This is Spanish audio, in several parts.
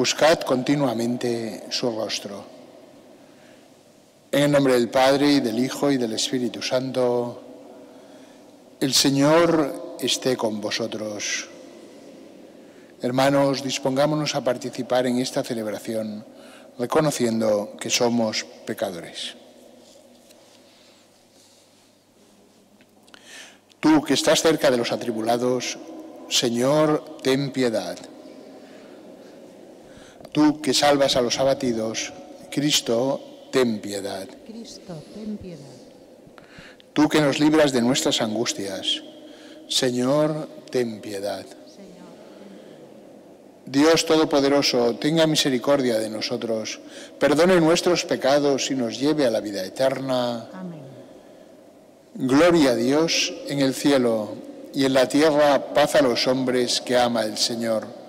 Buscad continuamente su rostro. En el nombre del Padre, y del Hijo, y del Espíritu Santo, el Señor esté con vosotros. Hermanos, dispongámonos a participar en esta celebración, reconociendo que somos pecadores. Tú que estás cerca de los atribulados, Señor, ten piedad. Tú que salvas a los abatidos, Cristo, ten piedad. Cristo, ten piedad. Tú que nos libras de nuestras angustias, Señor, ten piedad. Dios Todopoderoso, tenga misericordia de nosotros, perdone nuestros pecados y nos lleve a la vida eterna. Amén. Gloria a Dios en el cielo y en la tierra paz a los hombres que ama el Señor.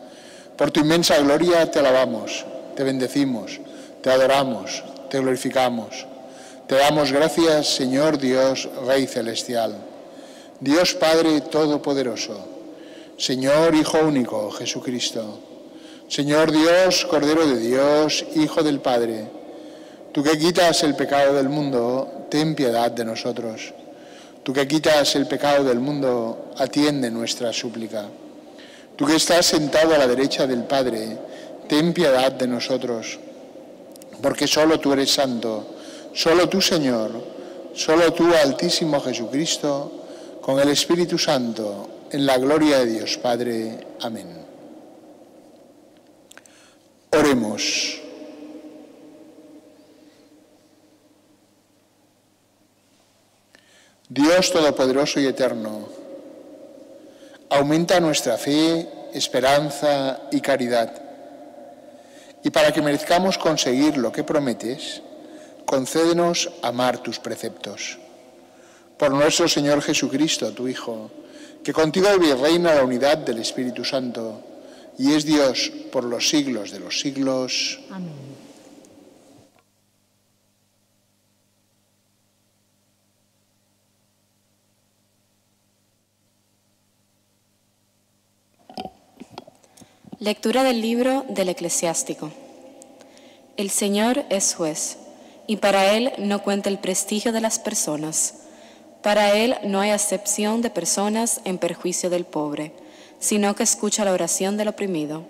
Por tu inmensa gloria te alabamos, te bendecimos, te adoramos, te glorificamos. Te damos gracias, Señor Dios, Rey Celestial, Dios Padre Todopoderoso, Señor Hijo único, Jesucristo, Señor Dios, Cordero de Dios, Hijo del Padre. Tú que quitas el pecado del mundo, ten piedad de nosotros. Tú que quitas el pecado del mundo, atiende nuestra súplica. Tú que estás sentado a la derecha del Padre, ten piedad de nosotros. Porque solo tú eres santo, solo tú, Señor, solo tú, Altísimo Jesucristo, con el Espíritu Santo, en la gloria de Dios Padre. Amén. Oremos. Dios Todopoderoso y Eterno, aumenta nuestra fe, esperanza y caridad. Y para que merezcamos conseguir lo que prometes, concédenos amar tus preceptos. Por nuestro Señor Jesucristo, tu Hijo, que contigo vive y reina la unidad del Espíritu Santo, y es Dios por los siglos de los siglos. Amén. Lectura del libro del Eclesiástico. El Señor es juez, y para Él no cuenta el prestigio de las personas. Para Él no hay acepción de personas en perjuicio del pobre, sino que escucha la oración del oprimido.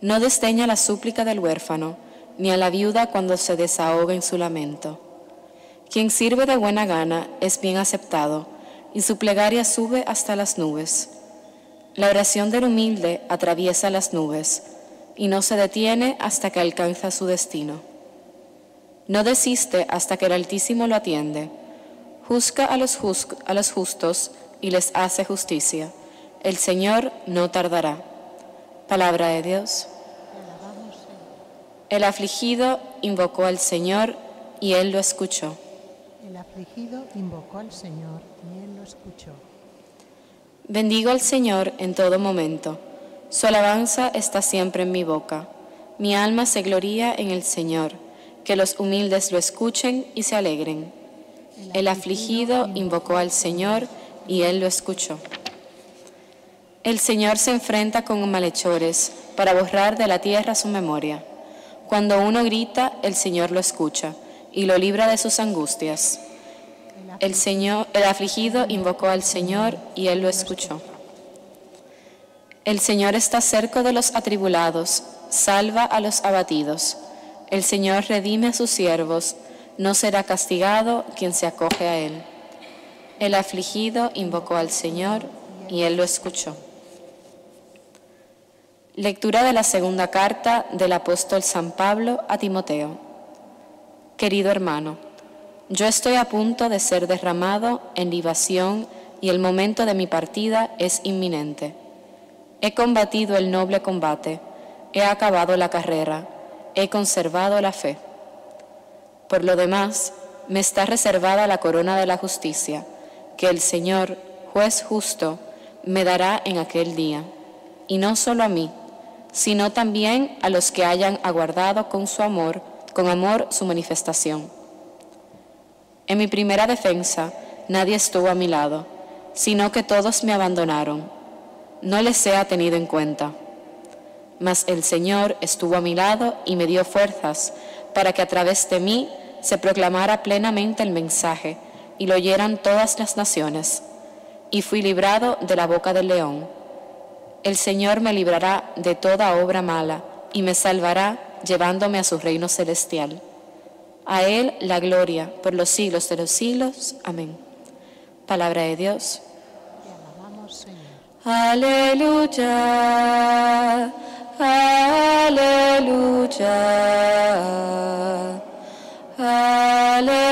No desdeña la súplica del huérfano, ni a la viuda cuando se desahoga en su lamento. Quien sirve de buena gana es bien aceptado, y su plegaria sube hasta las nubes. La oración del humilde atraviesa las nubes y no se detiene hasta que alcanza su destino. No desiste hasta que el Altísimo lo atiende. Juzga a los justos y les hace justicia. El Señor no tardará. Palabra de Dios. El afligido invocó al Señor y Él lo escuchó. El afligido invocó al Señor y Él lo escuchó. Bendigo al Señor en todo momento. Su alabanza está siempre en mi boca. Mi alma se gloría en el Señor. Que los humildes lo escuchen y se alegren. El afligido invocó al Señor y Él lo escuchó. El Señor se enfrenta con malhechores para borrar de la tierra su memoria. Cuando uno grita, el Señor lo escucha y lo libra de sus angustias. El afligido invocó al Señor y Él lo escuchó. El Señor está cerca de los atribulados, salva a los abatidos. El Señor redime a sus siervos, no será castigado quien se acoge a Él. El afligido invocó al Señor y Él lo escuchó. Lectura de la segunda carta del apóstol San Pablo a Timoteo. Querido hermano, yo estoy a punto de ser derramado en libación y el momento de mi partida es inminente. He combatido el noble combate, he acabado la carrera, he conservado la fe. Por lo demás, me está reservada la corona de la justicia, que el Señor, juez justo, me dará en aquel día, y no solo a mí, sino también a los que hayan aguardado con amor su manifestación. En mi primera defensa, nadie estuvo a mi lado, sino que todos me abandonaron. No les he tenido en cuenta. mas el Señor estuvo a mi lado y me dio fuerzas para que a través de mí se proclamara plenamente el mensaje y lo oyeran todas las naciones. Y fui librado de la boca del león. El Señor me librará de toda obra mala y me salvará llevándome a su reino celestial. A Él la gloria por los siglos de los siglos. Amén. Palabra de Dios. Te alabamos, Señor. Aleluya, aleluya, aleluya.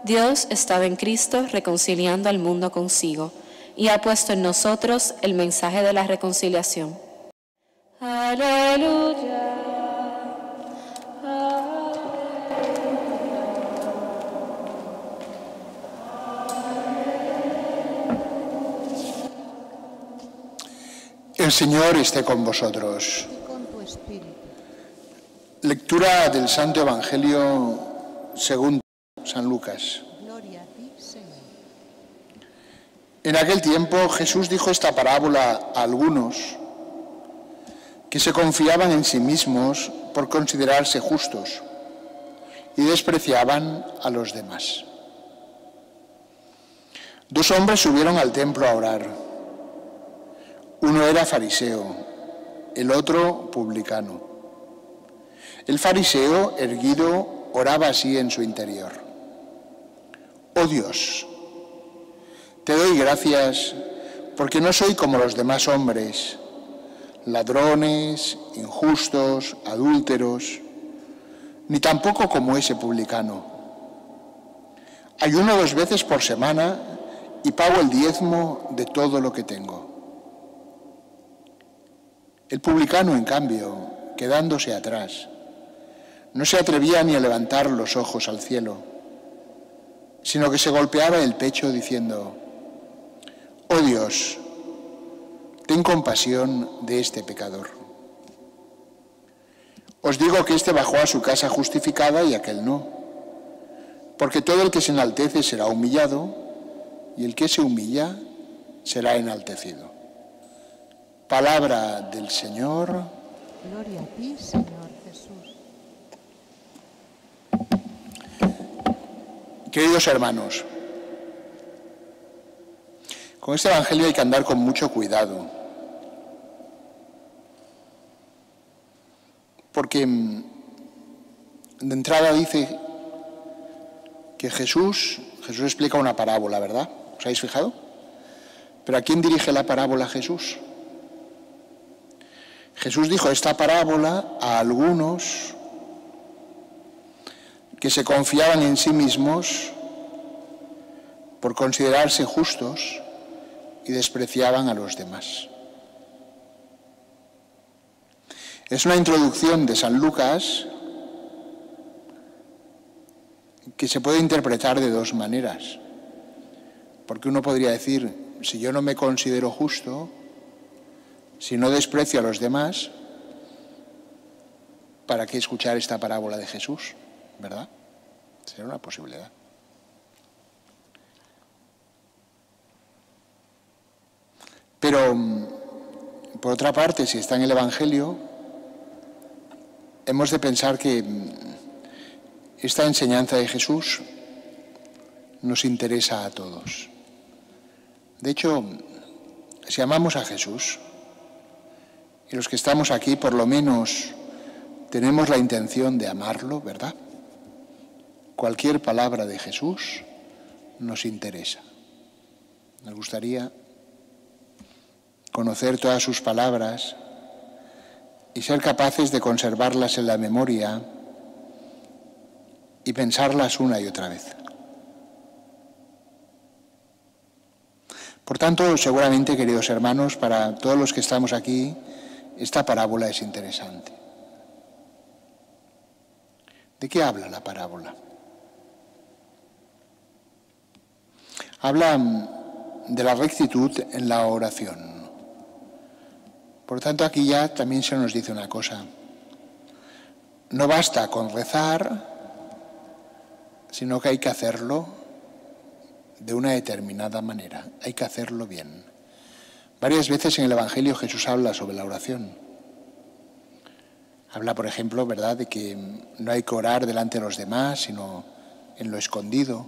Dios estaba en Cristo reconciliando al mundo consigo y ha puesto en nosotros el mensaje de la reconciliación. Aleluya. El Señor esté con vosotros. Y con tu espíritu. Lectura del Santo Evangelio según San Lucas. Gloria a ti, Señor. En aquel tiempo Jesús dijo esta parábola a algunos que se confiaban en sí mismos por considerarse justos y despreciaban a los demás. Dos hombres subieron al templo a orar. Uno era fariseo, el otro publicano. El fariseo, erguido, oraba así en su interior: Oh Dios, te doy gracias porque no soy como los demás hombres, ladrones, injustos, adúlteros, ni tampoco como ese publicano. Ayuno 2 veces por semana y pago el diezmo de todo lo que tengo. El publicano, en cambio, quedándose atrás, no se atrevía ni a levantar los ojos al cielo, sino que se golpeaba el pecho diciendo: Oh Dios, ten compasión de este pecador. Os digo que éste bajó a su casa justificada y aquel no, porque todo el que se enaltece será humillado y el que se humilla será enaltecido. Palabra del Señor. Gloria a ti, Señor Jesús. Queridos hermanos, con este Evangelio hay que andar con mucho cuidado, porque de entrada dice que Jesús explica una parábola, ¿verdad? ¿Os habéis fijado? ¿Pero a quién dirige la parábola Jesús? Jesús dijo esta parábola a algunos que se confiaban en sí mismos por considerarse justos y despreciaban a los demás. Es una introducción de San Lucas que se puede interpretar de 2 maneras. Porque uno podría decir, si yo no me considero justo, si no desprecio a los demás, ¿para qué escuchar esta parábola de Jesús? ¿Verdad? Sería una posibilidad. Pero, por otra parte, si está en el Evangelio, hemos de pensar que esta enseñanza de Jesús nos interesa a todos. De hecho, si amamos a Jesús, y los que estamos aquí por lo menos tenemos la intención de amarlo, ¿verdad? Cualquier palabra de Jesús nos interesa. Nos gustaría conocer todas sus palabras y ser capaces de conservarlas en la memoria y pensarlas una y otra vez. Por tanto, seguramente, queridos hermanos, para todos los que estamos aquí, esta parábola es interesante. ¿De qué habla la parábola? Habla de la rectitud en la oración. Por tanto, aquí ya también se nos dice una cosa. No basta con rezar, sino que hay que hacerlo de una determinada manera. Hay que hacerlo bien. Varias veces en el Evangelio Jesús habla sobre la oración. Habla, por ejemplo, ¿verdad?, de que no hay que orar delante de los demás, sino en lo escondido.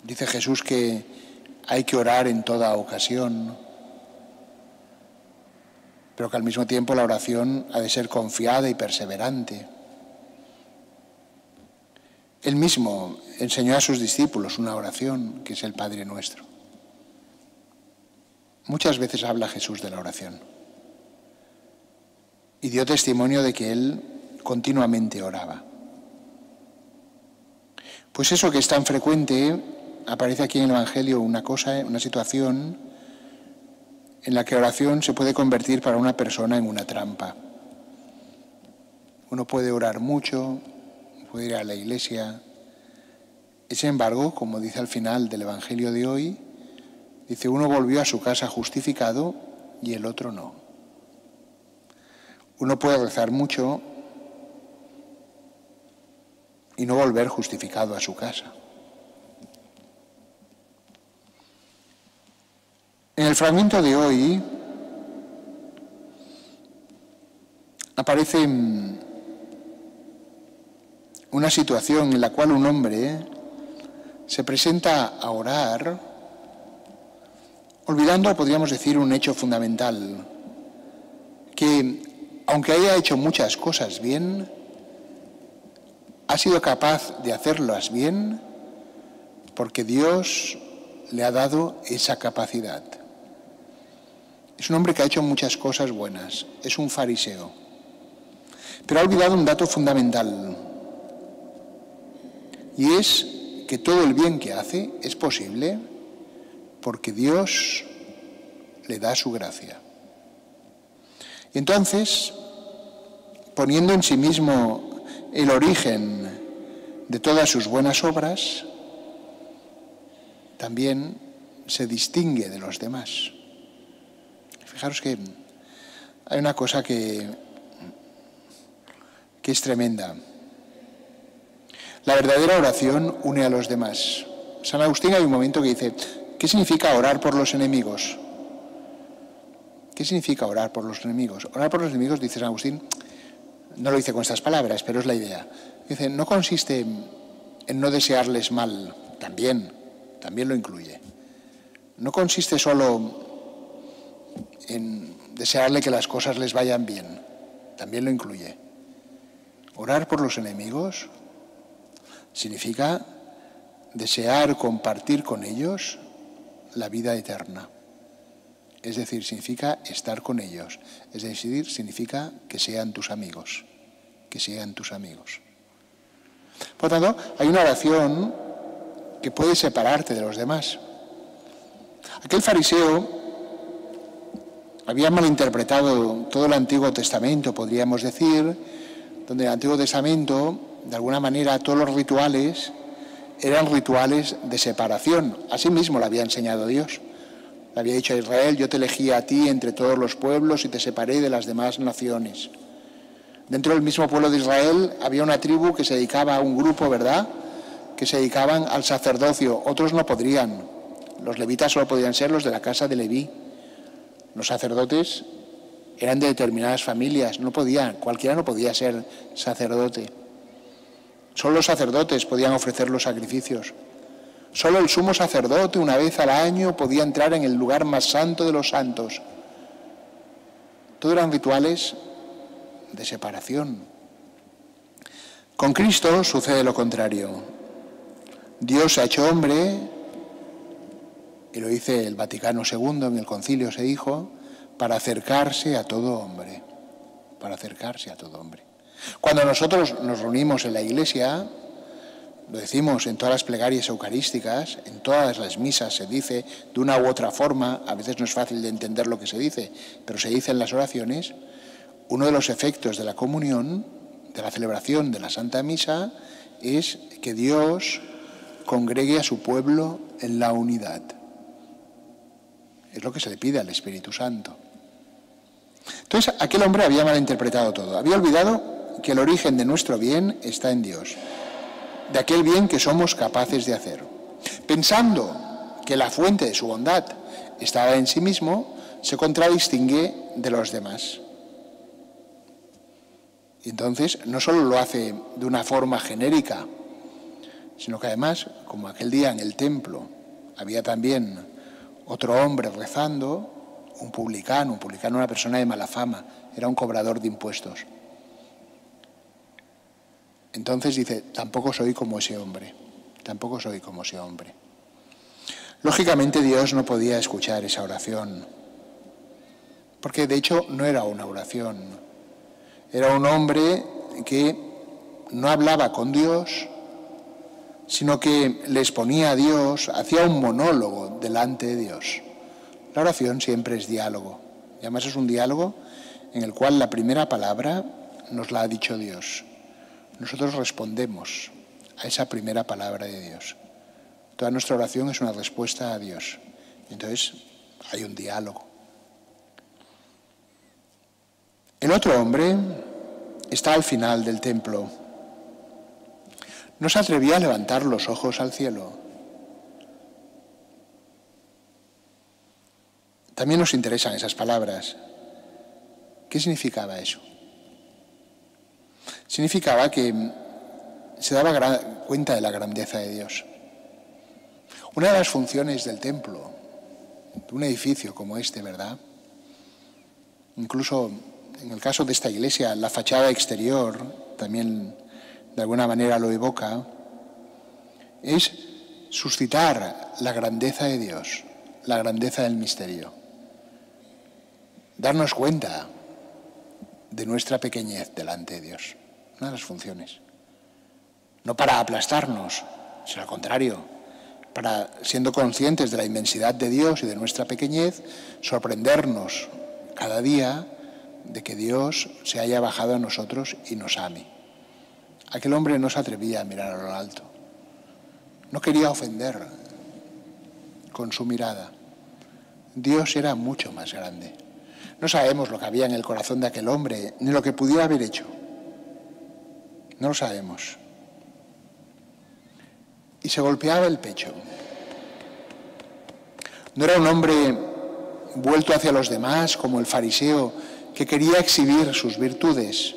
Dice Jesús que hay que orar en toda ocasión, pero que al mismo tiempo la oración ha de ser confiada y perseverante. Él mismo enseñó a sus discípulos una oración, que es el Padre Nuestro. Muchas veces habla Jesús de la oración y dio testimonio de que Él continuamente oraba. Pues eso que es tan frecuente, aparece aquí en el Evangelio una situación en la que la oración se puede convertir para una persona en una trampa. Uno puede orar mucho, puede ir a la iglesia, y sin embargo, como dice al final del Evangelio de hoy, dice, uno volvió a su casa justificado y el otro no. Uno puede rezar mucho y no volver justificado a su casa. En el fragmento de hoy aparece una situación en la cual un hombre se presenta a orar, olvidando, podríamos decir, un hecho fundamental, que aunque haya hecho muchas cosas bien, ha sido capaz de hacerlas bien porque Dios le ha dado esa capacidad. Es un hombre que ha hecho muchas cosas buenas, es un fariseo, pero ha olvidado un dato fundamental, y es que todo el bien que hace es posible porque Dios le da su gracia. Y entonces, poniendo en sí mismo el origen de todas sus buenas obras, también se distingue de los demás. Fijaros que hay una cosa que es tremenda. La verdadera oración une a los demás. San Agustín hay un momento que dice, ¿qué significa orar por los enemigos? ¿Qué significa orar por los enemigos? Orar por los enemigos, dice San Agustín, no lo dice con estas palabras, pero es la idea. Dice, no consiste en no desearles mal, también lo incluye. No consiste solo en desearle que las cosas les vayan bien, también lo incluye. Orar por los enemigos significa desear compartir con ellos la vida eterna. Es decir, significa estar con ellos. Es decir, significa que sean tus amigos. Que sean tus amigos. Por lo tanto, hay una oración que puede separarte de los demás. Aquel fariseo había malinterpretado todo el Antiguo Testamento, podríamos decir, donde el Antiguo Testamento, de alguna manera, todos los rituales eran rituales de separación. Así mismo lo había enseñado Dios. Le había dicho a Israel, yo te elegí a ti entre todos los pueblos y te separé de las demás naciones. Dentro del mismo pueblo de Israel había una tribu que se dedicaba a un grupo, ¿verdad?, que se dedicaban al sacerdocio. Otros no podrían. Los levitas solo podían ser los de la casa de Leví. Los sacerdotes eran de determinadas familias, no podían, cualquiera no podía ser sacerdote. Solo los sacerdotes podían ofrecer los sacrificios. Solo el sumo sacerdote una vez al año podía entrar en el lugar más santo de los santos. Todo eran rituales de separación. Con Cristo sucede lo contrario. Dios se ha hecho hombre, y lo dice el Vaticano II, en el concilio se dijo, para acercarse a todo hombre. Para acercarse a todo hombre. Cuando nosotros nos reunimos en la iglesia, lo decimos en todas las plegarias eucarísticas, en todas las misas se dice de una u otra forma, a veces no es fácil de entender lo que se dice, pero se dice en las oraciones, uno de los efectos de la comunión, de la celebración de la Santa Misa, es que Dios congregue a su pueblo en la unidad. Es lo que se le pide al Espíritu Santo. Entonces, aquel hombre había malinterpretado todo, había olvidado que el origen de nuestro bien está en Dios, de aquel bien que somos capaces de hacer. Pensando que la fuente de su bondad estaba en sí mismo, se contradistingue de los demás. Y entonces no solo lo hace de una forma genérica, sino que además, como aquel día en el templo había también otro hombre rezando, un publicano, una persona de mala fama, era un cobrador de impuestos. Entonces dice, tampoco soy como ese hombre, tampoco soy como ese hombre. Lógicamente Dios no podía escuchar esa oración, porque de hecho no era una oración, era un hombre que no hablaba con Dios, sino que le exponía a Dios, hacía un monólogo delante de Dios. La oración siempre es diálogo, y además es un diálogo en el cual la primera palabra nos la ha dicho Dios. Nosotros respondemos a esa primera palabra de Dios. Toda nuestra oración es una respuesta a Dios. Entonces hay un diálogo. El otro hombre está al final del templo. No se atrevía a levantar los ojos al cielo. También nos interesan esas palabras. ¿Qué significaba eso? Significaba que se daba cuenta de la grandeza de Dios. Una de las funciones del templo, de un edificio como este, ¿verdad? Incluso en el caso de esta iglesia, la fachada exterior también de alguna manera lo evoca, es suscitar la grandeza de Dios, la grandeza del misterio. Darnos cuenta de nuestra pequeñez delante de Dios. Una de las funciones. No para aplastarnos, sino al contrario, para, siendo conscientes de la inmensidad de Dios y de nuestra pequeñez, sorprendernos cada día de que Dios se haya bajado a nosotros y nos ame. Aquel hombre no se atrevía a mirar a lo alto. No quería ofender con su mirada. Dios era mucho más grande. No sabemos lo que había en el corazón de aquel hombre, ni lo que pudiera haber hecho. No lo sabemos. Y se golpeaba el pecho. No era un hombre vuelto hacia los demás, como el fariseo, que quería exhibir sus virtudes,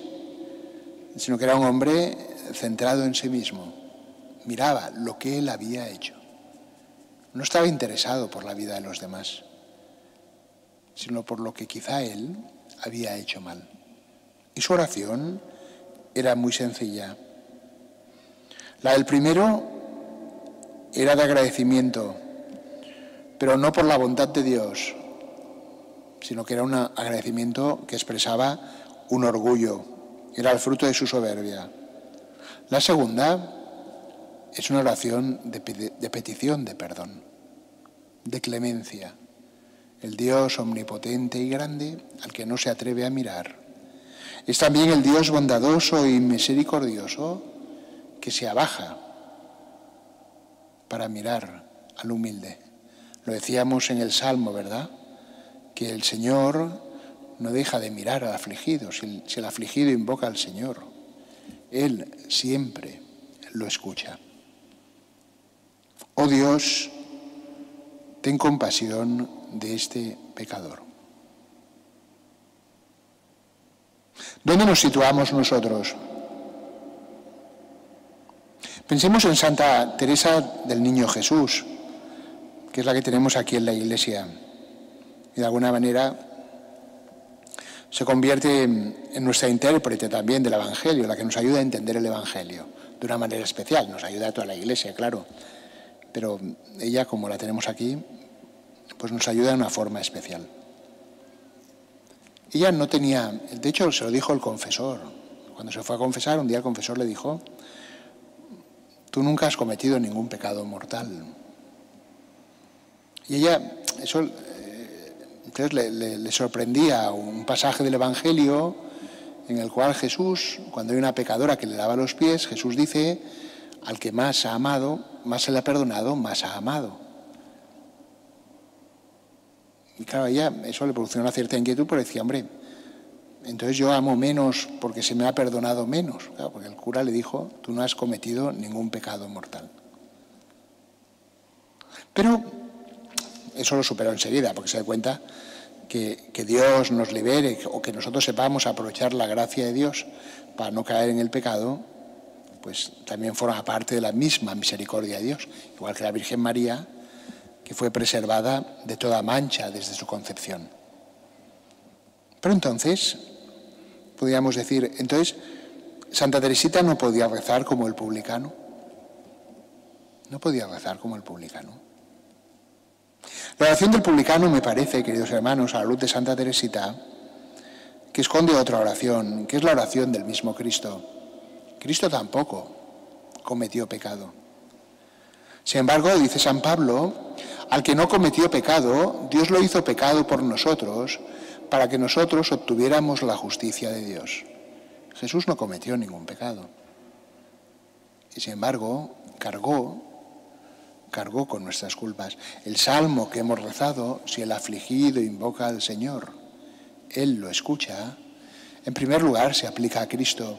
sino que era un hombre centrado en sí mismo. Miraba lo que él había hecho. No estaba interesado por la vida de los demás, sino por lo que quizá él había hecho mal. Y su oración era muy sencilla. La del primero era de agradecimiento, pero no por la bondad de Dios, sino que era un agradecimiento que expresaba un orgullo, era el fruto de su soberbia. La segunda es una oración de petición de perdón, de clemencia. El Dios omnipotente y grande al que no se atreve a mirar. Es también el Dios bondadoso y misericordioso que se abaja para mirar al humilde. Lo decíamos en el Salmo, ¿verdad? Que el Señor no deja de mirar al afligido. Si el afligido invoca al Señor, Él siempre lo escucha. Oh Dios, ten compasión de este pecador. ¿Dónde nos situamos nosotros? Pensemos en Santa Teresa del Niño Jesús, que es la que tenemos aquí en la iglesia, y de alguna manera se convierte en nuestra intérprete también del Evangelio, la que nos ayuda a entender el Evangelio de una manera especial. Nos ayuda a toda la iglesia, claro, pero ella, como la tenemos aquí, pues nos ayuda de una forma especial. Ella no tenía, de hecho se lo dijo el confesor, cuando se fue a confesar, un día el confesor le dijo: tú nunca has cometido ningún pecado mortal. Y ella, eso entonces le sorprendía un pasaje del Evangelio en el cual Jesús, cuando hay una pecadora que le lava los pies, Jesús dice: al que más ha amado, más se le ha perdonado, más ha amado. Y claro, a ella eso le produjo una cierta inquietud, pero decía: hombre, entonces yo amo menos porque se me ha perdonado menos. Claro, porque el cura le dijo: tú no has cometido ningún pecado mortal. Pero eso lo superó enseguida, porque se da cuenta que Dios nos libere o que nosotros sepamos aprovechar la gracia de Dios para no caer en el pecado, pues también forma parte de la misma misericordia de Dios, igual que la Virgen María, que fue preservada de toda mancha desde su concepción. Pero entonces, podríamos decir, Santa Teresita no podía rezar como el publicano. No podía rezar como el publicano. La oración del publicano me parece, queridos hermanos, a la luz de Santa Teresita, que esconde otra oración, que es la oración del mismo Cristo. Cristo tampoco cometió pecado. Sin embargo, dice San Pablo, al que no cometió pecado, Dios lo hizo pecado por nosotros, para que nosotros obtuviéramos la justicia de Dios. Jesús no cometió ningún pecado. Y sin embargo, cargó con nuestras culpas. El salmo que hemos rezado, si el afligido invoca al Señor, Él lo escucha, en primer lugar se aplica a Cristo.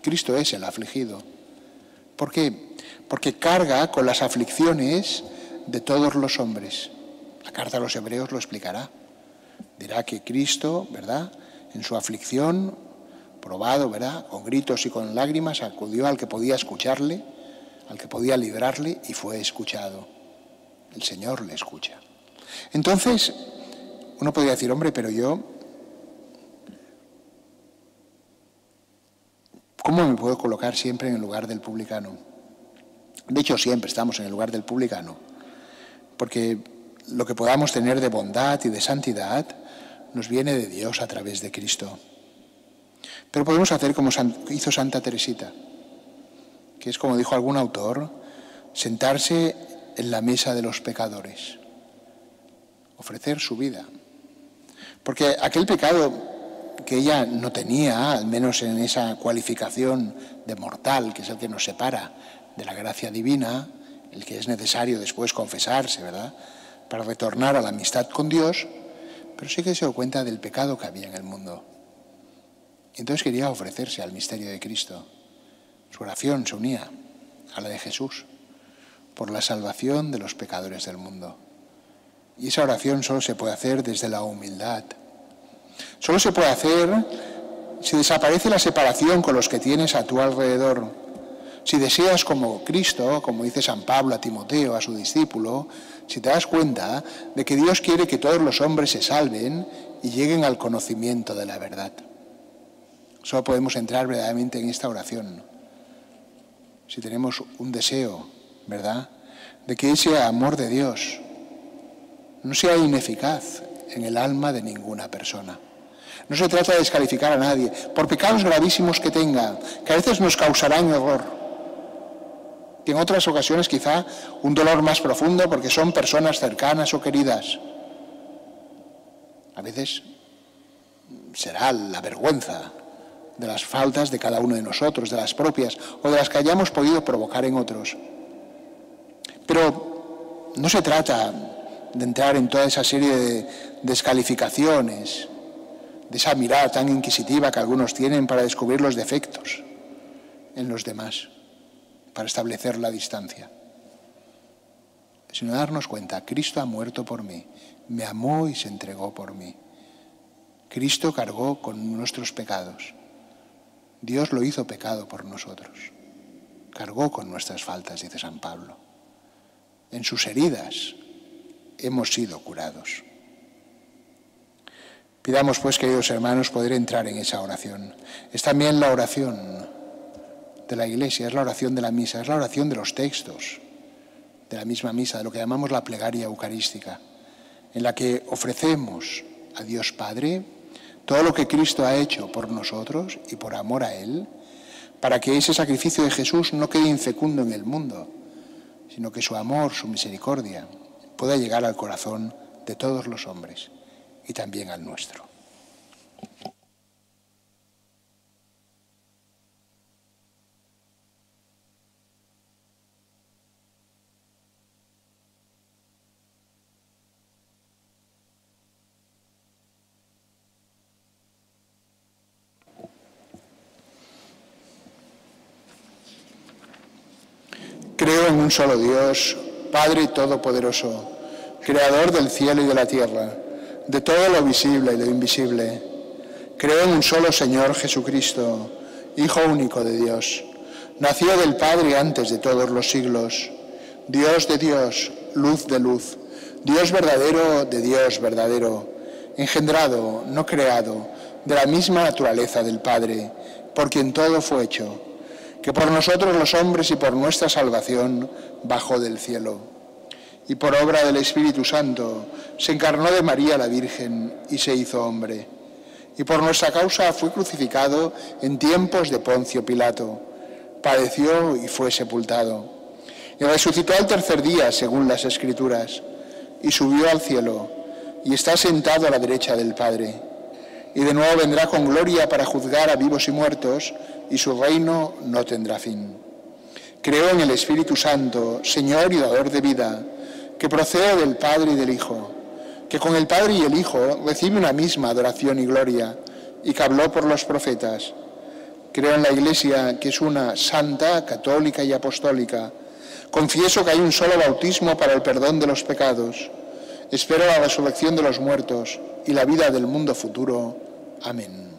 Cristo es el afligido. ¿Por qué? Porque carga con las aflicciones de todos los hombres. La carta a los Hebreos lo explicará. Dirá que Cristo, ¿verdad?, en su aflicción, probado, ¿verdad?, con gritos y con lágrimas, acudió al que podía escucharle, al que podía librarle, y fue escuchado. El Señor le escucha. Entonces, uno podría decir, hombre, pero yo, ¿cómo me puedo colocar siempre en el lugar del publicano? De hecho, siempre estamos en el lugar del publicano, porque lo que podamos tener de bondad y de santidad nos viene de Dios a través de Cristo. Pero podemos hacer como hizo Santa Teresita, que es, como dijo algún autor, sentarse en la mesa de los pecadores, ofrecer su vida. Porque aquel pecado que ella no tenía, al menos en esa cualificación de mortal, que es el que nos separa de la gracia divina, el que es necesario después confesarse, ¿verdad?, para retornar a la amistad con Dios, pero sí que se dio cuenta del pecado que había en el mundo. Y entonces quería ofrecerse al misterio de Cristo. Su oración se unía a la de Jesús por la salvación de los pecadores del mundo. Y esa oración solo se puede hacer desde la humildad. Solo se puede hacer si desaparece la separación con los que tienes a tu alrededor. Si deseas como Cristo, como dice San Pablo a Timoteo, a su discípulo, si te das cuenta de que Dios quiere que todos los hombres se salven y lleguen al conocimiento de la verdad. Solo podemos entrar verdaderamente en esta oración si tenemos un deseo, ¿verdad?, de que ese amor de Dios no sea ineficaz en el alma de ninguna persona. No se trata de descalificar a nadie, por pecados gravísimos que tenga, que a veces nos causarán error, que en otras ocasiones quizá un dolor más profundo porque son personas cercanas o queridas. A veces será la vergüenza de las faltas de cada uno de nosotros, de las propias o de las que hayamos podido provocar en otros. Pero no se trata de entrar en toda esa serie de descalificaciones, de esa mirada tan inquisitiva que algunos tienen para descubrir los defectos en los demás, para establecer la distancia. Sino darnos cuenta, Cristo ha muerto por mí, me amó y se entregó por mí. Cristo cargó con nuestros pecados. Dios lo hizo pecado por nosotros. Cargó con nuestras faltas, dice San Pablo. En sus heridas hemos sido curados. Pidamos, pues, queridos hermanos, poder entrar en esa oración. Es también la oración de la Iglesia, es la oración de la misa, es la oración de los textos de la misma misa, de lo que llamamos la plegaria eucarística, en la que ofrecemos a Dios Padre todo lo que Cristo ha hecho por nosotros y por amor a Él, para que ese sacrificio de Jesús no quede infecundo en el mundo, sino que su amor, su misericordia, pueda llegar al corazón de todos los hombres y también al nuestro. Creo en un solo Dios, Padre Todopoderoso, creador del cielo y de la tierra, de todo lo visible y lo invisible. Creo en un solo Señor Jesucristo, Hijo único de Dios, nacido del Padre antes de todos los siglos, Dios de Dios, luz de luz, Dios verdadero de Dios verdadero, engendrado, no creado, de la misma naturaleza del Padre, por quien todo fue hecho, que por nosotros los hombres y por nuestra salvación bajó del cielo. Y por obra del Espíritu Santo se encarnó de María la Virgen y se hizo hombre. Y por nuestra causa fue crucificado en tiempos de Poncio Pilato. Padeció y fue sepultado. Y resucitó al tercer día, según las Escrituras, y subió al cielo, y está sentado a la derecha del Padre. Y de nuevo vendrá con gloria para juzgar a vivos y muertos, y su reino no tendrá fin. Creo en el Espíritu Santo, Señor y dador de vida, que procede del Padre y del Hijo, que con el Padre y el Hijo recibe una misma adoración y gloria, y que habló por los profetas. Creo en la Iglesia, que es una santa, católica y apostólica. Confieso que hay un solo bautismo para el perdón de los pecados. Espero la resurrección de los muertos y la vida del mundo futuro. Amén.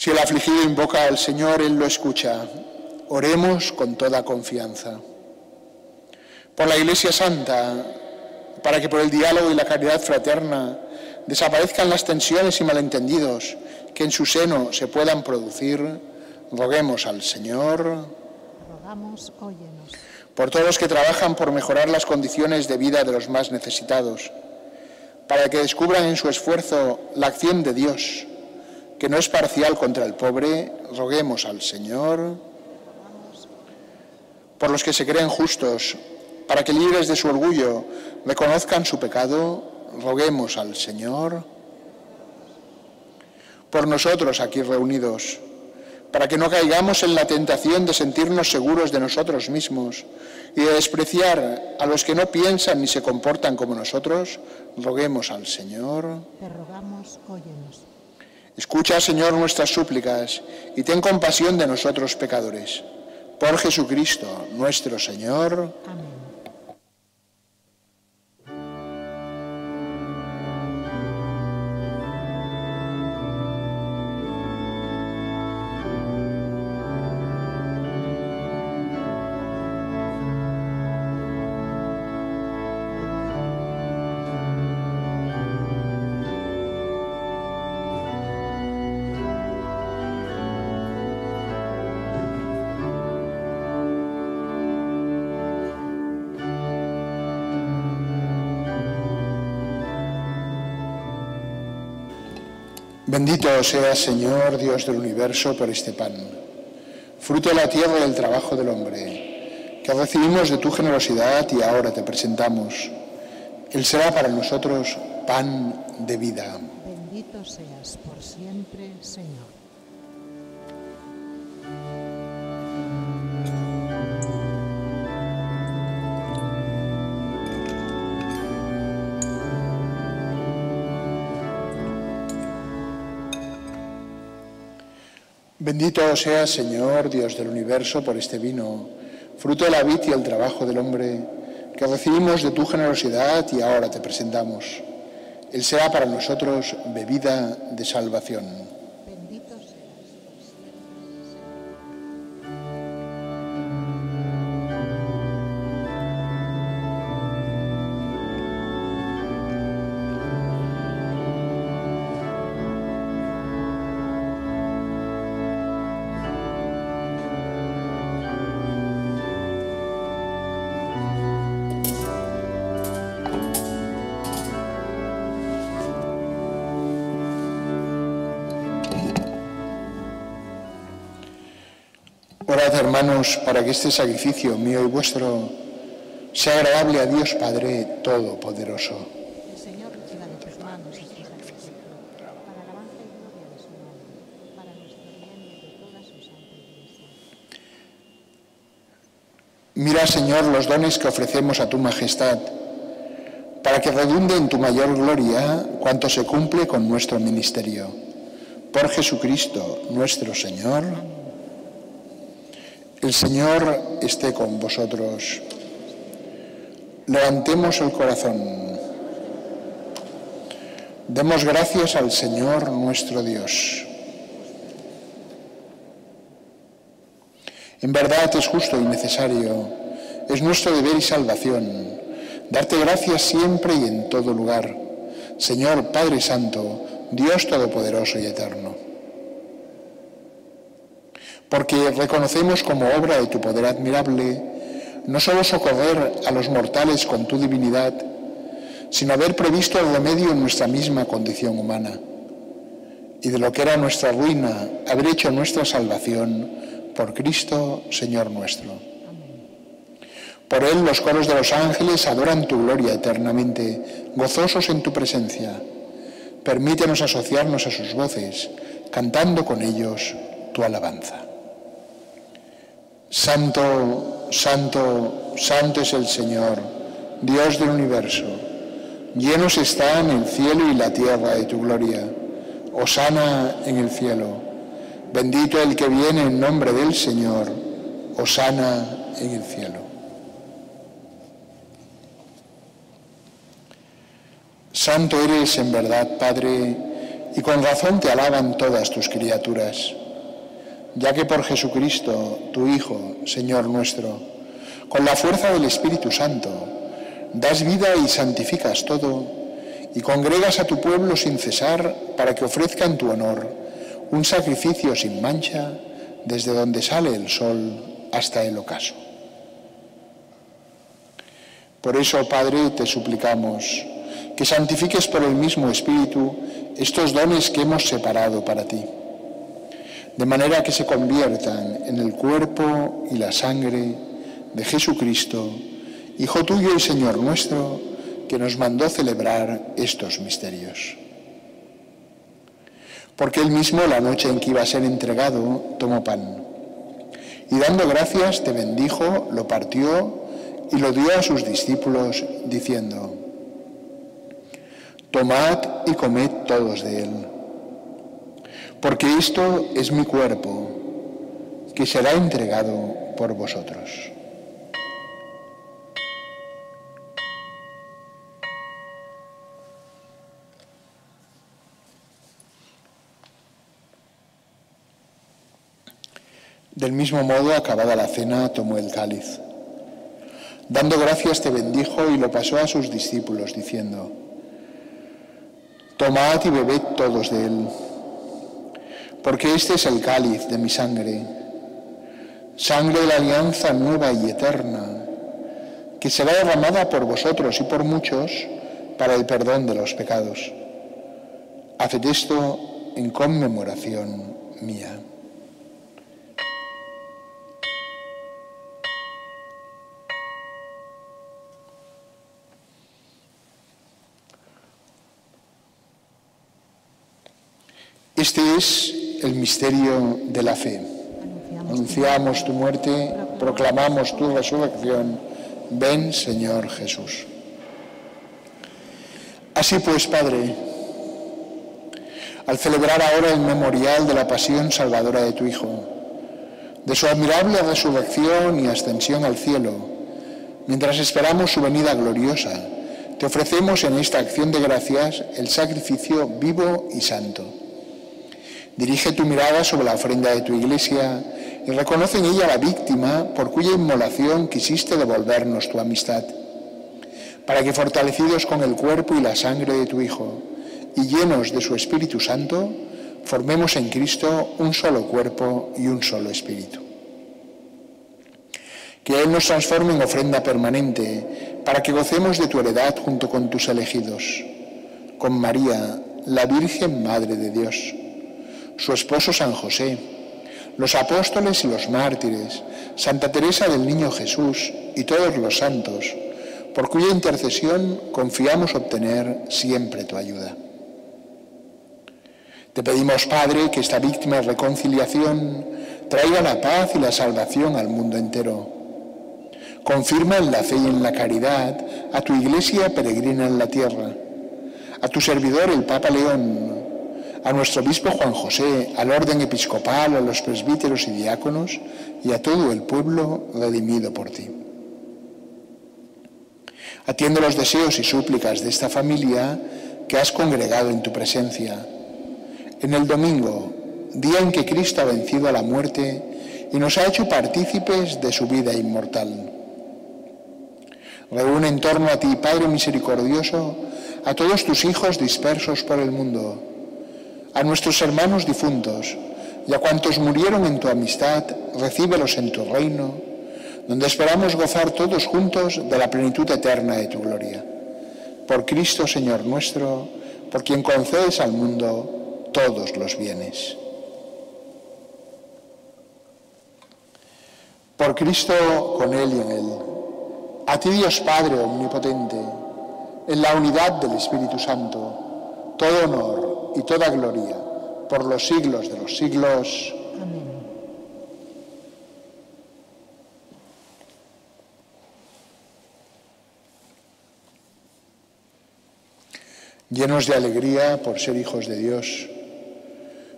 Si el afligido invoca al Señor, Él lo escucha. Oremos con toda confianza. Por la Iglesia Santa, para que por el diálogo y la caridad fraterna desaparezcan las tensiones y malentendidos que en su seno se puedan producir, roguemos al Señor. Rogamos, óyenos. Por todos los que trabajan por mejorar las condiciones de vida de los más necesitados, para que descubran en su esfuerzo la acción de Dios, que no es parcial contra el pobre, roguemos al Señor. Por los que se creen justos, para que libres de su orgullo reconozcan su pecado, roguemos al Señor. Por nosotros aquí reunidos, para que no caigamos en la tentación de sentirnos seguros de nosotros mismos y de despreciar a los que no piensan ni se comportan como nosotros, roguemos al Señor. Te rogamos, óyenos. Escucha, Señor, nuestras súplicas y ten compasión de nosotros pecadores. Por Jesucristo, nuestro Señor. Amén. Bendito seas, Señor, Dios del universo, por este pan, fruto de la tierra y del trabajo del hombre, que recibimos de tu generosidad y ahora te presentamos. Él será para nosotros pan de vida. Bendito seas por siempre, Señor. Bendito seas, Señor, Dios del universo, por este vino, fruto de la vid y el trabajo del hombre, que recibimos de tu generosidad y ahora te presentamos. Él será para nosotros bebida de salvación. Bendito seas por siempre, Orad, hermanos, para que este sacrificio mío y vuestro sea agradable a Dios Padre Todopoderoso. el Señor reciba de tus manos este sacrificio, para alabanza y gloria de su nombre, para nuestro bien y el de toda su santa Iglesia. Mira, Señor, los dones que ofrecemos a tu majestad, para que redunde en tu mayor gloria cuanto se cumple con nuestro ministerio. Por Jesucristo, nuestro Señor. El Señor esté con vosotros. Levantemos el corazón. Demos gracias al Señor nuestro Dios. En verdad es justo y necesario, es nuestro deber y salvación, darte gracias siempre y en todo lugar, Señor Padre Santo, Dios Todopoderoso y Eterno. Porque reconocemos como obra de tu poder admirable, no solo socorrer a los mortales con tu divinidad, sino haber previsto el remedio en nuestra misma condición humana, y de lo que era nuestra ruina, haber hecho nuestra salvación por Cristo, Señor nuestro. Por Él los coros de los ángeles adoran tu gloria eternamente, gozosos en tu presencia. Permítenos asociarnos a sus voces, cantando con ellos tu alabanza. Santo, santo, santo es el Señor, Dios del universo. Llenos están el cielo y la tierra de tu gloria. Hosana en el cielo. Bendito el que viene en nombre del Señor. Hosana en el cielo. Santo eres en verdad, Padre, y con razón te alaban todas tus criaturas, ya que por Jesucristo, tu Hijo, Señor nuestro, con la fuerza del Espíritu Santo, das vida y santificas todo, y congregas a tu pueblo sin cesar para que ofrezca en tu honor un sacrificio sin mancha desde donde sale el sol hasta el ocaso. Por eso, Padre, te suplicamos que santifiques por el mismo Espíritu estos dones que hemos separado para ti, de manera que se conviertan en el cuerpo y la sangre de Jesucristo, Hijo tuyo y Señor nuestro, que nos mandó celebrar estos misterios. Porque él mismo, la noche en que iba a ser entregado, tomó pan, y dando gracias te bendijo, lo partió y lo dio a sus discípulos, diciendo: tomad y comed todos de él, porque esto es mi cuerpo, que será entregado por vosotros. Del mismo modo, acabada la cena, tomó el cáliz. Dando gracias te bendijo y lo pasó a sus discípulos, diciendo: tomad y bebed todos de él, porque este es el cáliz de mi sangre, sangre de la alianza nueva y eterna, que será derramada por vosotros y por muchos para el perdón de los pecados. Haced esto en conmemoración mía. Este es el misterio de la fe. Anunciamos tu muerte, proclamamos tu resurrección. Ven, Señor Jesús. Así pues, Padre, al celebrar ahora el memorial de la pasión salvadora de tu Hijo, de su admirable resurrección y ascensión al cielo, mientras esperamos su venida gloriosa, te ofrecemos en esta acción de gracias el sacrificio vivo y santo. Dirige tu mirada sobre la ofrenda de tu Iglesia y reconoce en ella la víctima por cuya inmolación quisiste devolvernos tu amistad, para que, fortalecidos con el cuerpo y la sangre de tu Hijo y llenos de su Espíritu Santo, formemos en Cristo un solo cuerpo y un solo espíritu. Que Él nos transforme en ofrenda permanente, para que gocemos de tu heredad junto con tus elegidos, con María, la Virgen Madre de Dios, su esposo San José, los apóstoles y los mártires, Santa Teresa del Niño Jesús y todos los santos, por cuya intercesión confiamos obtener siempre tu ayuda. Te pedimos, Padre, que esta víctima reconciliación traiga la paz y la salvación al mundo entero. Confirma en la fe y en la caridad a tu Iglesia peregrina en la tierra, a tu servidor el Papa León, a nuestro obispo Juan José, al orden episcopal, a los presbíteros y diáconos y a todo el pueblo redimido por ti. Atiende los deseos y súplicas de esta familia que has congregado en tu presencia. En el domingo, día en que Cristo ha vencido a la muerte y nos ha hecho partícipes de su vida inmortal. Reúne en torno a ti, Padre misericordioso, a todos tus hijos dispersos por el mundo, a nuestros hermanos difuntos y a cuantos murieron en tu amistad, recíbelos en tu reino, donde esperamos gozar todos juntos de la plenitud eterna de tu gloria. Por Cristo, Señor nuestro, por quien concedes al mundo todos los bienes. Por Cristo, con Él y en Él. A ti, Dios Padre omnipotente, en la unidad del Espíritu Santo, todo honor y toda gloria por los siglos de los siglos. Amén. Llenos de alegría por ser hijos de Dios,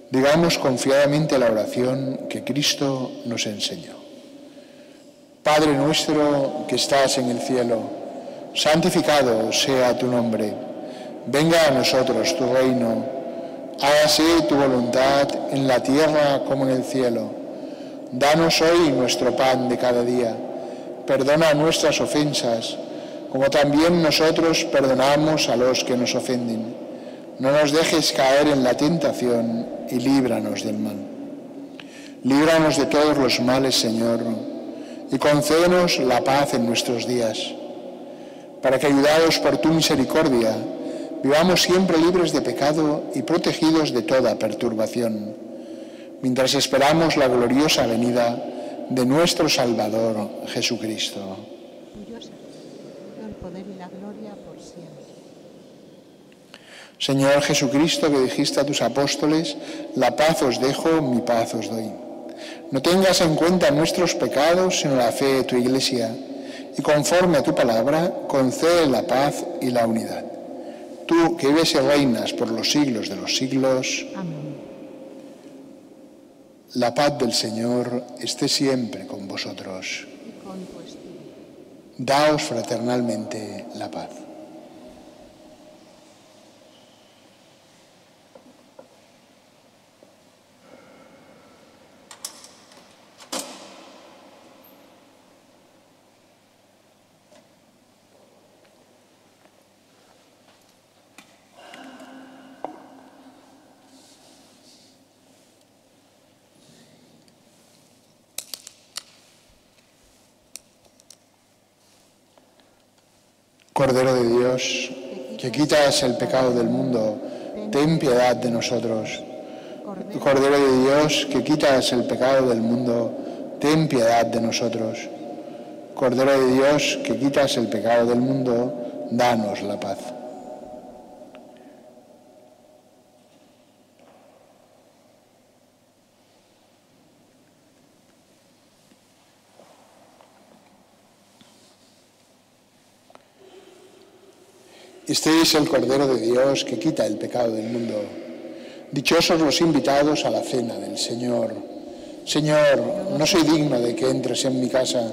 digamos confiadamente la oración que Cristo nos enseñó. Padre nuestro que estás en el cielo, santificado sea tu nombre. Venga a nosotros tu reino. Hágase tu voluntad en la tierra como en el cielo. Danos hoy nuestro pan de cada día. Perdona nuestras ofensas, como también nosotros perdonamos a los que nos ofenden. No nos dejes caer en la tentación y líbranos del mal. Líbranos de todos los males, Señor, y concédenos la paz en nuestros días, para que, ayudados por tu misericordia, vivamos siempre libres de pecado y protegidos de toda perturbación, mientras esperamos la gloriosa venida de nuestro Salvador Jesucristo. Tuyo es el poder y la gloria por siempre. Señor Jesucristo, que dijiste a tus apóstoles, la paz os dejo, mi paz os doy. No tengas en cuenta nuestros pecados, sino la fe de tu Iglesia, y conforme a tu palabra, concede la paz y la unidad. Tú, que vives y reinas por los siglos de los siglos. Amén. La paz del Señor esté siempre con vosotros. Y con tu espíritu. Daos fraternalmente la paz. Cordero de Dios, que quitas el pecado del mundo, ten piedad de nosotros. Cordero de Dios, que quitas el pecado del mundo, ten piedad de nosotros. Cordero de Dios, que quitas el pecado del mundo, danos la paz. Este es el Cordero de Dios que quita el pecado del mundo. Dichosos los invitados a la cena del Señor. Señor, no soy digno de que entres en mi casa,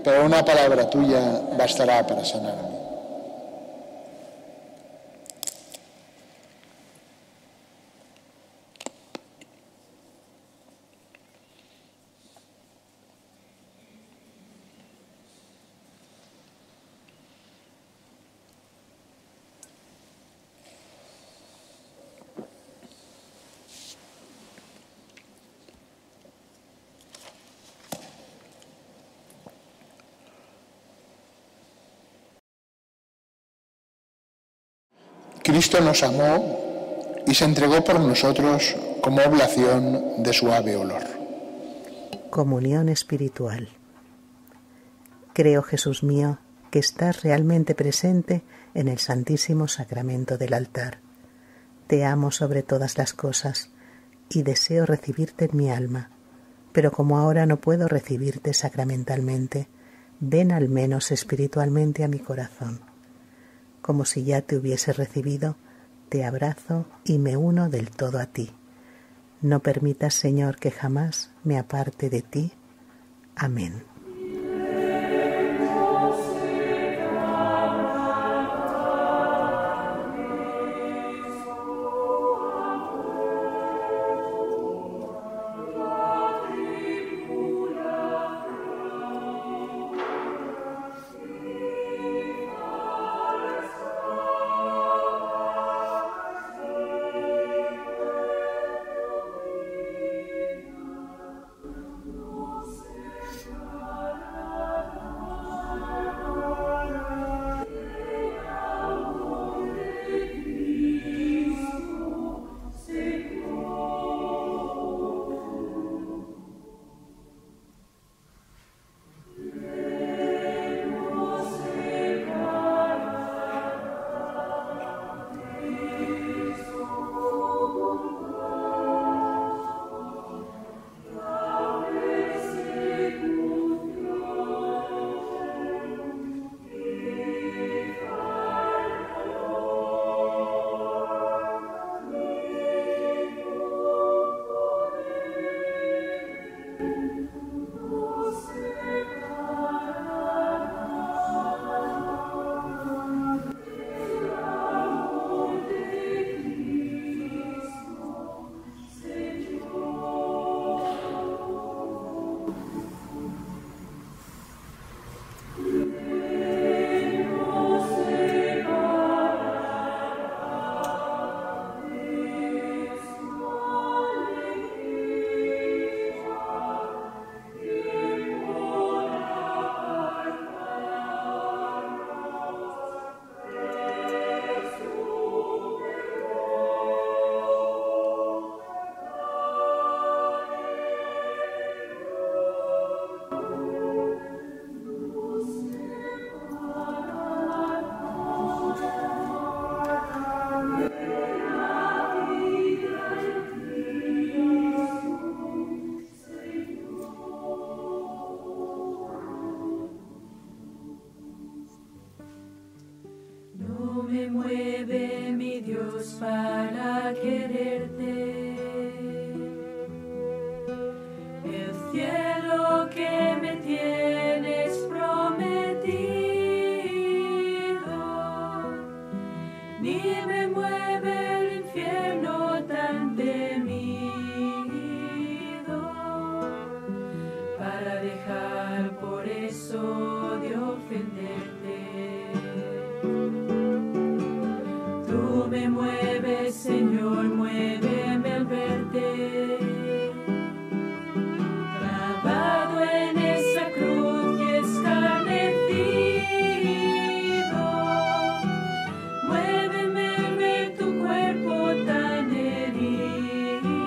pero una palabra tuya bastará para sanarme. Cristo nos amó y se entregó por nosotros como oblación de suave olor. Comunión espiritual. Creo, Jesús mío, que estás realmente presente en el Santísimo Sacramento del altar. Te amo sobre todas las cosas y deseo recibirte en mi alma, pero como ahora no puedo recibirte sacramentalmente, ven al menos espiritualmente a mi corazón. Como si ya te hubiese recibido, te abrazo y me uno del todo a ti. No permitas, Señor, que jamás me aparte de ti. Amén. Para quererte, el cielo que me tienes prometido, ni me mueve el infierno tan temido, para dejar por eso de ofenderte. Tú me mueves, Señor, muéveme al verte, clavado en esa cruz y escarnecido. Muéveme al ver tu cuerpo tan herido,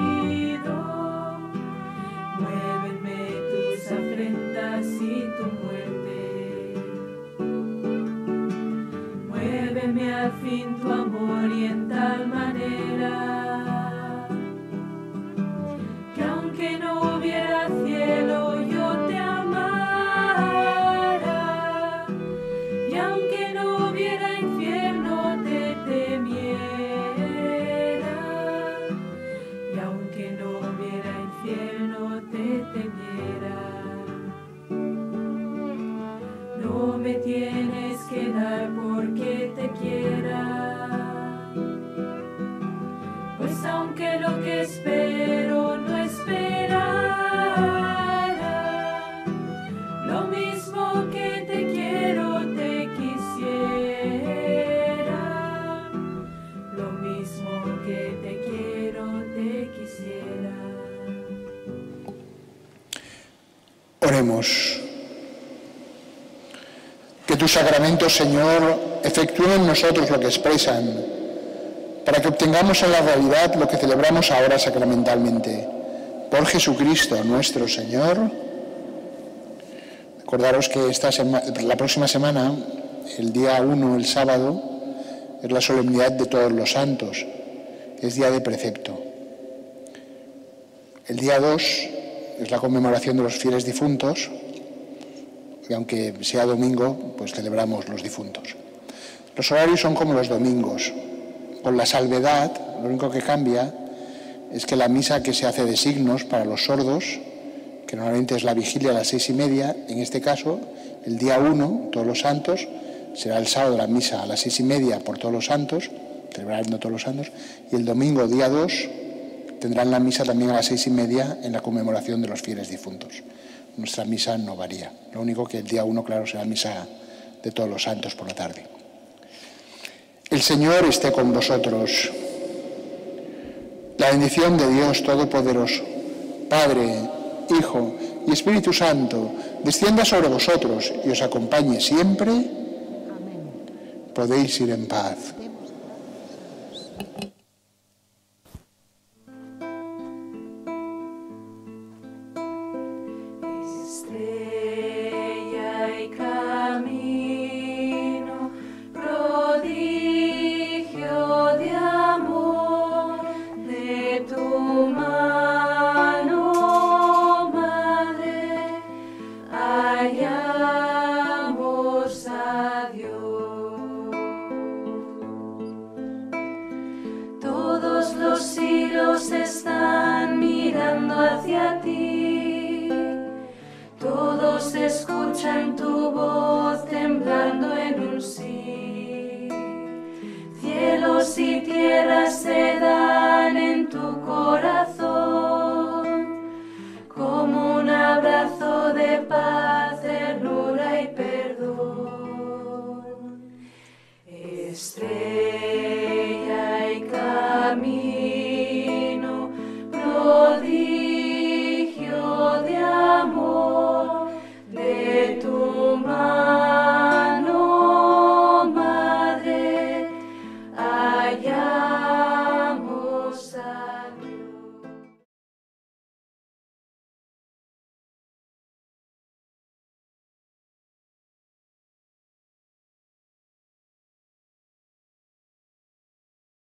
muéveme tus afrentas y tu muerte. Muéveme al fin tu amor y en tal manera que aunque no hubiera cielo yo te amara, y aunque no hubiera infierno te temiera, y aunque no hubiera infierno te temiera. No me tienes que dar porque te quiera, pues aunque lo que espero no esperara, lo mismo que te quiero te quisiera, lo mismo que te quiero te quisiera. Oremos. Que tus sacramentos, Señor, efectúen en nosotros lo que expresan, para que obtengamos en la realidad lo que celebramos ahora sacramentalmente. Por Jesucristo nuestro Señor. Recordaros que la próxima semana, el día 1, el sábado, es la solemnidad de todos los santos, es día de precepto. El día 2 es la conmemoración de los fieles difuntos, y aunque sea domingo, pues celebramos los difuntos. Los horarios son como los domingos, con la salvedad, lo único que cambia es que la misa que se hace de signos para los sordos, que normalmente es la vigilia a las 6:30, en este caso, el día 1, Todos los Santos, será el sábado la misa a las 6:30 por Todos los Santos, celebrando Todos los Santos, y el domingo, día 2, tendrán la misa también a las 6:30 en la conmemoración de los fieles difuntos. Nuestra misa no varía, lo único que el día 1, claro, será misa de Todos los Santos por la tarde. El Señor esté con vosotros. La bendición de Dios Todopoderoso, Padre, Hijo y Espíritu Santo, descienda sobre vosotros y os acompañe siempre. Amén. Podéis ir en paz. Demos gracias a Dios. Estrella y camino, prodigio de amor de tu mano, Madre, hallamos a Dios. Todos los siglos están mirando hacia ti. Todos escuchan tu voz temblando en un sí. Cielos y tierras